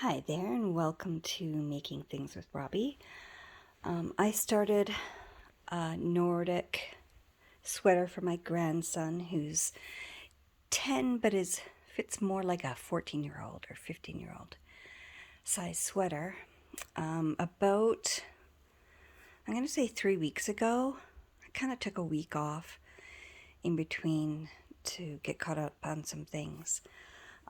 Hi there, and welcome to Making Things with Robbie. I started a Nordic sweater for my grandson who's 10 but fits more like a 14-year-old or 15-year-old size sweater. About, I'm going to say 3 weeks ago, I kind of took a week off in between to get caught up on some things.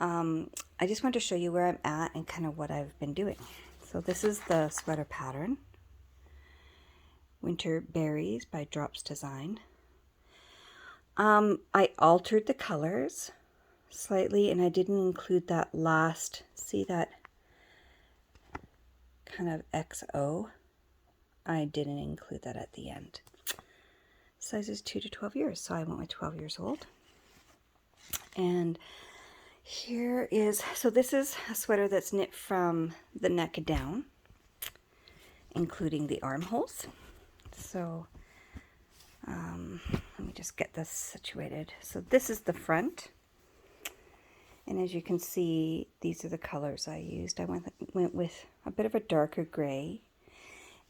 I just want to show you where I'm at and kind of what I've been doing. So this is the sweater pattern, Winter Berries by Drops Design. I altered the colors slightly, and I didn't include that last, see that kind of XO? I didn't include that at the end. Size is 2 to 12 years, so I went with 12 years old. And here is, so this is a sweater that's knit from the neck down, including the armholes. So let me just get this situated. So this is the front. And as you can see, these are the colors I used. I went with a bit of a darker gray,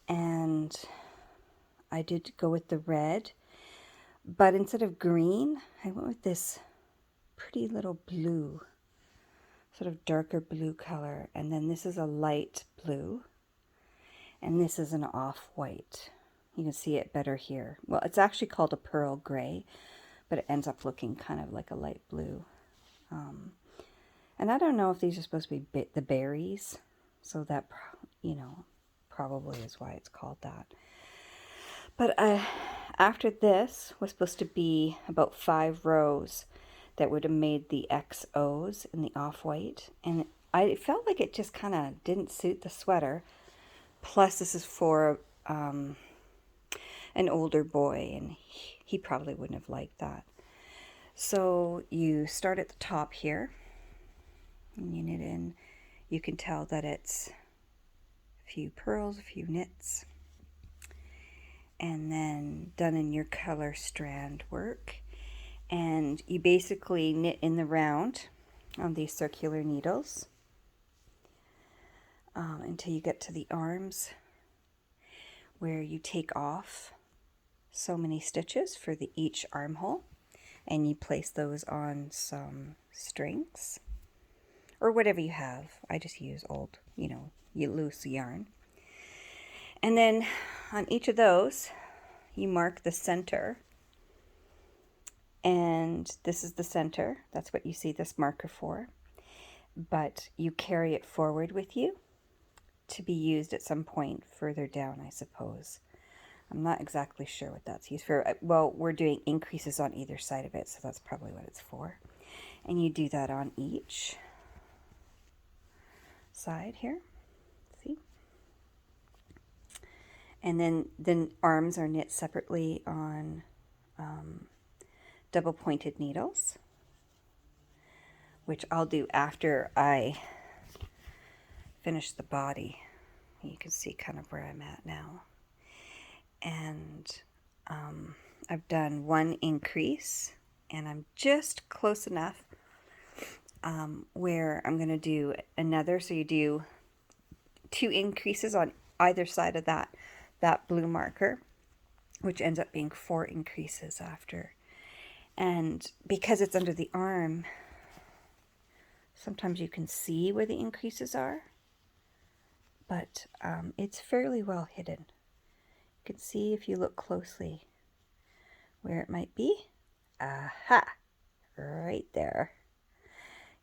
and I did go with the red, but instead of green, I went with this pretty little blue, sort of darker blue color. And then this is a light blue, and this is an off-white. You can see it better here. Well, it's actually called a pearl gray, but it ends up looking kind of like a light blue. And I don't know if these are supposed to be the berries, so that, probably is why it's called that. But after this was supposed to be about 5 rows that would have made the XOs in the off-white, and I felt like it just kind of didn't suit the sweater. Plus, this is for an older boy, and he probably wouldn't have liked that. So you start at the top here, and you knit in. You can tell that it's a few pearls, a few knits, and then done in your color strand work. And you basically knit in the round on these circular needles until you get to the arms, where you take off so many stitches for each armhole, and you place those on some strings or whatever you have. I just use old, loose yarn. And then on each of those, you mark the center. And this is the center. That's what you see this marker for. But you carry it forward with you to be used at some point further down, I suppose. I'm not exactly sure what that's used for. Well, we're doing increases on either side of it, so that's probably what it's for. And you do that on each side here. See? And then arms are knit separately on double pointed needles, which I'll do after I finish the body. You can see kind of where I'm at now. And I've done one increase, and I'm just close enough where I'm going to do another. So you do 2 increases on either side of that blue marker, which ends up being 4 increases after. And because it's under the arm, sometimes you can see where the increases are, but it's fairly well hidden. You can see if you look closely where it might be. Aha! Right there.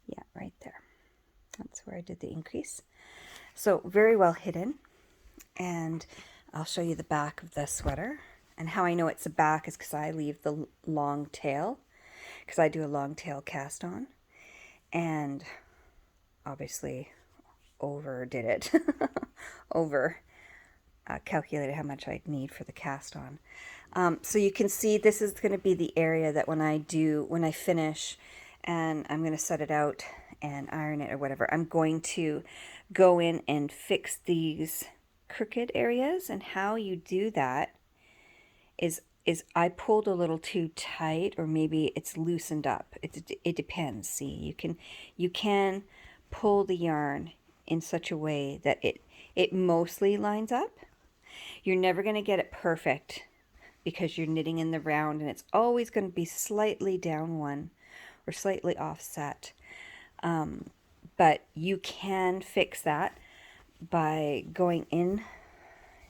Yeah, right there. That's where I did the increase. So very well hidden. And I'll show you the back of the sweater. And how I know it's the back is because I leave the long tail, because I do a long tail cast on. And obviously overdid it. Over calculated how much I'd need for the cast on. So you can see this is going to be the area that when I finish and I'm going to set it out and iron it or whatever, I'm going to go in and fix these crooked areas. And how you do that is I pulled a little too tight, or maybe it's loosened up. It depends. See, you can pull the yarn in such a way that it mostly lines up. You're never going to get it perfect because you're knitting in the round, and it's always going to be slightly down one or slightly offset. But you can fix that by going in.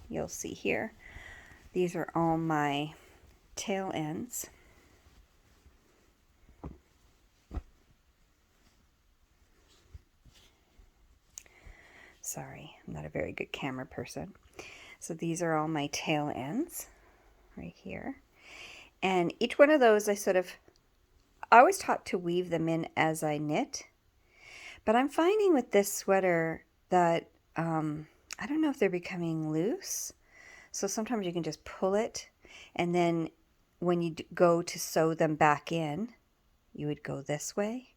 You'll see here, these are all my tail ends. Sorry, I'm not a very good camera person. So these are all my tail ends right here. And each one of those I was taught to weave them in as I knit. But I'm finding with this sweater that, I don't know if they're becoming loose. So sometimes you can just pull it, and then when you go to sew them back in, you would go this way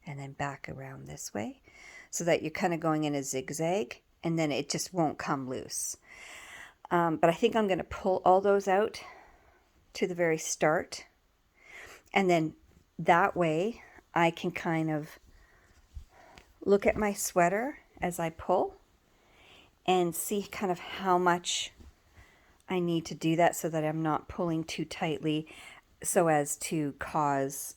and then back around this way, so that you're kind of going in a zigzag, and then it just won't come loose. But I think I'm going to pull all those out to the very start, and then that way I can kind of look at my sweater as I pull and see kind of how much I need to do that, so that I'm not pulling too tightly so as to cause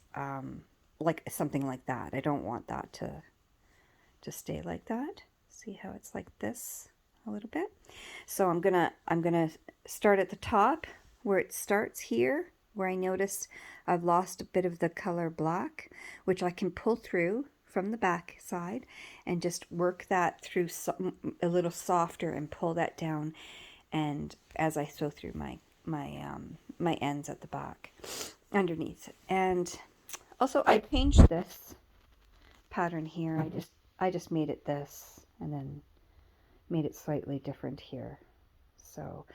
like something like that. I don't want that to stay like that. See how it's like this a little bit? So I'm gonna start at the top where it starts here, where I noticed I've lost a bit of the color black, which I can pull through from the back side and just work that through a little softer and pull that down, and as I sew through my ends at the back underneath. And also I changed this pattern here. I just made it this and then made it slightly different here. So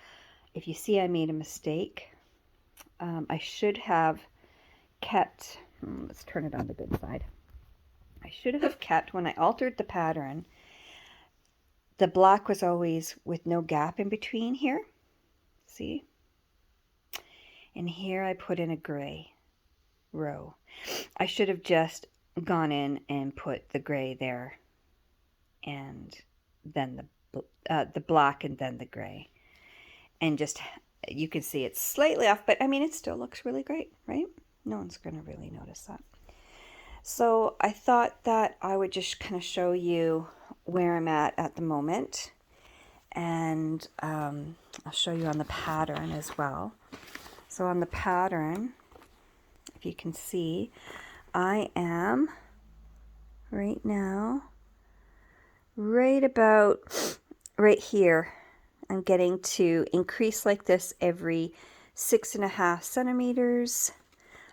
if you see I made a mistake, I should have kept, let's turn it on the good side. I should have kept, when I altered the pattern, the black was always with no gap in between here. See? And here I put in a gray row. I should have just gone in and put the gray there, and then the black, and then the gray. And just, you can see it's slightly off, but I mean, it still looks really great, right? No one's going to really notice that. So I thought that I would just kind of show you where I'm at the moment, and I'll show you on the pattern as well. So on the pattern, if you can see, I am right now right about right here. I'm getting to increase like this every 6.5 centimeters,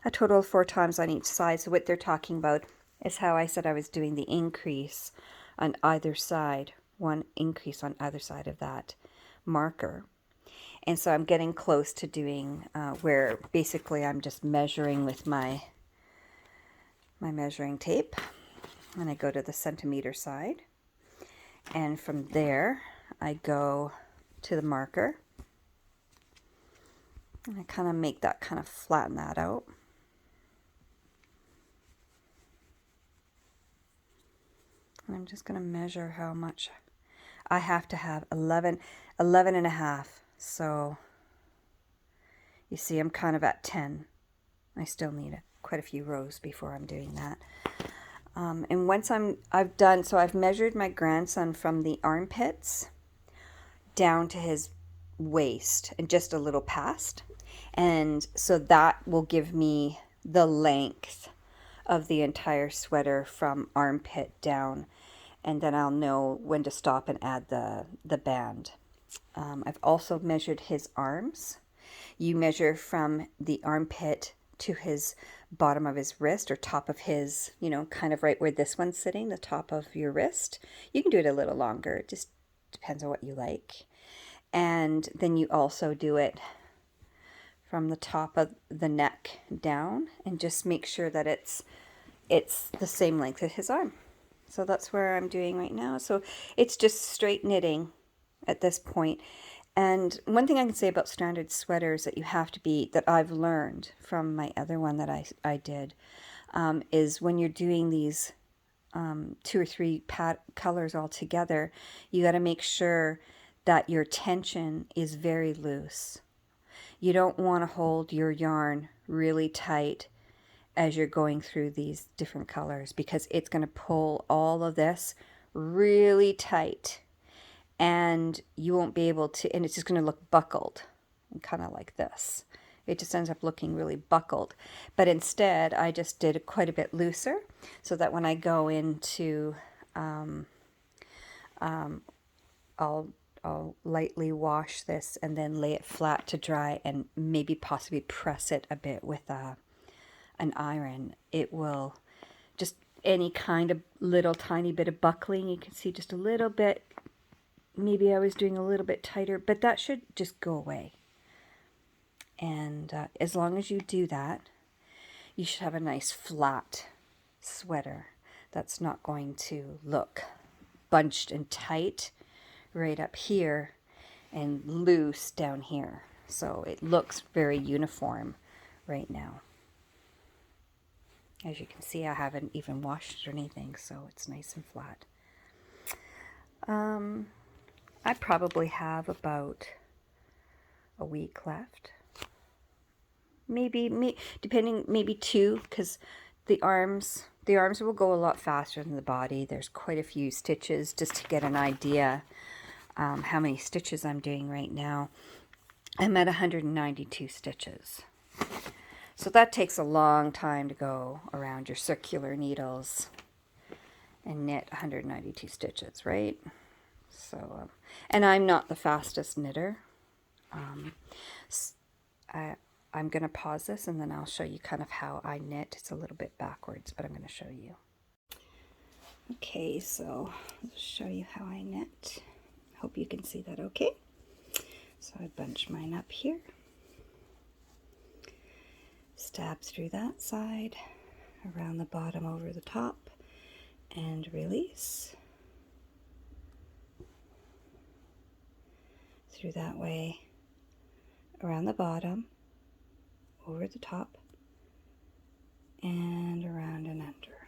a total of 4 times on each side. So what they're talking about is how I said I was doing the increase on either side, one increase on either side of that marker. And so I'm getting close to doing where basically I'm just measuring with my measuring tape, and I go to the centimeter side, and from there I go to the marker, and I kind of make that, kind of flatten that out. And I'm just going to measure how much I have to have, 11 and a half. So you see I'm kind of at 10. I still need quite a few rows before I'm doing that. And once I've done, so I've measured my grandson from the armpits down to his waist and just a little past. And so that will give me the length of the entire sweater from armpit down, and then I'll know when to stop and add the band. I've also measured his arms. You measure from the armpit to his bottom of his wrist, or top of his, you know, kind of right where this one's sitting, the top of your wrist. You can do it a little longer, it just depends on what you like. And then you also do it from the top of the neck down, and just make sure that it's the same length as his arm. So that's where I'm doing right now. So it's just straight knitting at this point. And one thing I can say about standard sweaters that you have to be, that I've learned from my other one that I did, is when you're doing these 2 or 3 colors all together, you got to make sure that your tension is very loose. You don't want to hold your yarn really tight as you're going through these different colors, because it's going to pull all of this really tight and you won't be able to, and it's just going to look buckled, kind of like this. It just ends up looking really buckled. But instead, I just did it quite a bit looser so that when I go into, I'll lightly wash this and then lay it flat to dry and maybe possibly press it a bit with an iron. It will just, any kind of little tiny bit of buckling, you can see just a little bit, maybe I was doing a little bit tighter, but that should just go away. And as long as you do that, you should have a nice flat sweater that's not going to look bunched and tight right up here and loose down here. So it looks very uniform right now. As you can see, I haven't even washed it or anything, so it's nice and flat. I probably have about a week left. Maybe, depending, maybe 2, because the arms will go a lot faster than the body. There's quite a few stitches, just to get an idea how many stitches I'm doing right now. I'm at 192 stitches. So that takes a long time to go around your circular needles and knit 192 stitches, right? So, and I'm not the fastest knitter. I'm going to pause this and then I'll show you kind of how I knit. It's a little bit backwards, but I'm going to show you. Okay, so I'll show you how I knit. Hope you can see that okay. So I bunch mine up here. Stab through that side, around the bottom over the top, and release. Through that way, around the bottom, over the top, and around and under.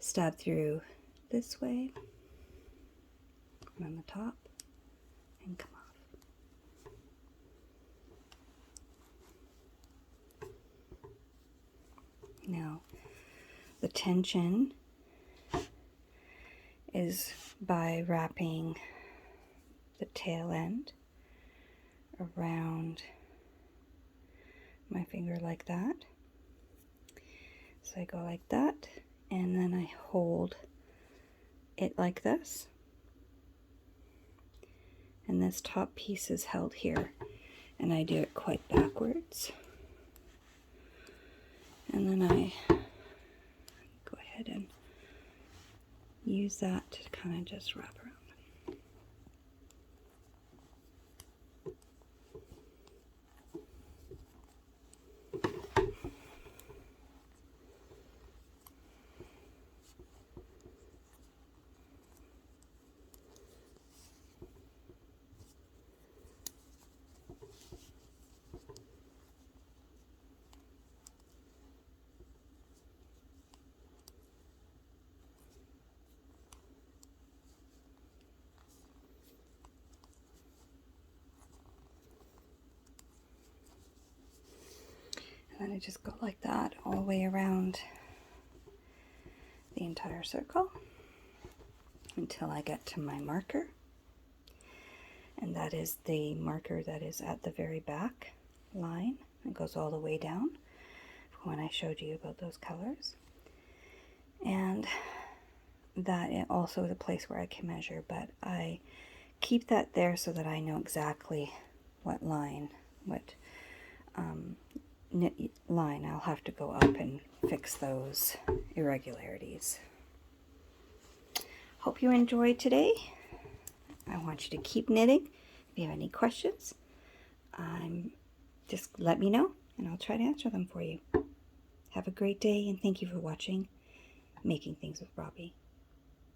Stab through this way, around the top, and come off. Now, the tension is by wrapping the tail end around my finger like that. So I go like that, and then I hold it like this. And this top piece is held here, and I do it quite backwards. And then I go ahead and use that to kind of just wrap around. And then I just go like that all the way around the entire circle until I get to my marker. And that is the marker that is at the very back line. It goes all the way down when I showed you about those colors. And that also is a place where I can measure, but I keep that there so that I know exactly what line, what knit line I'll have to go up and fix those irregularities. Hope you enjoyed today. I want you to keep knitting. If you have any questions, just let me know and I'll try to answer them for you. Have a great day and thank you for watching Making Things with Robbie.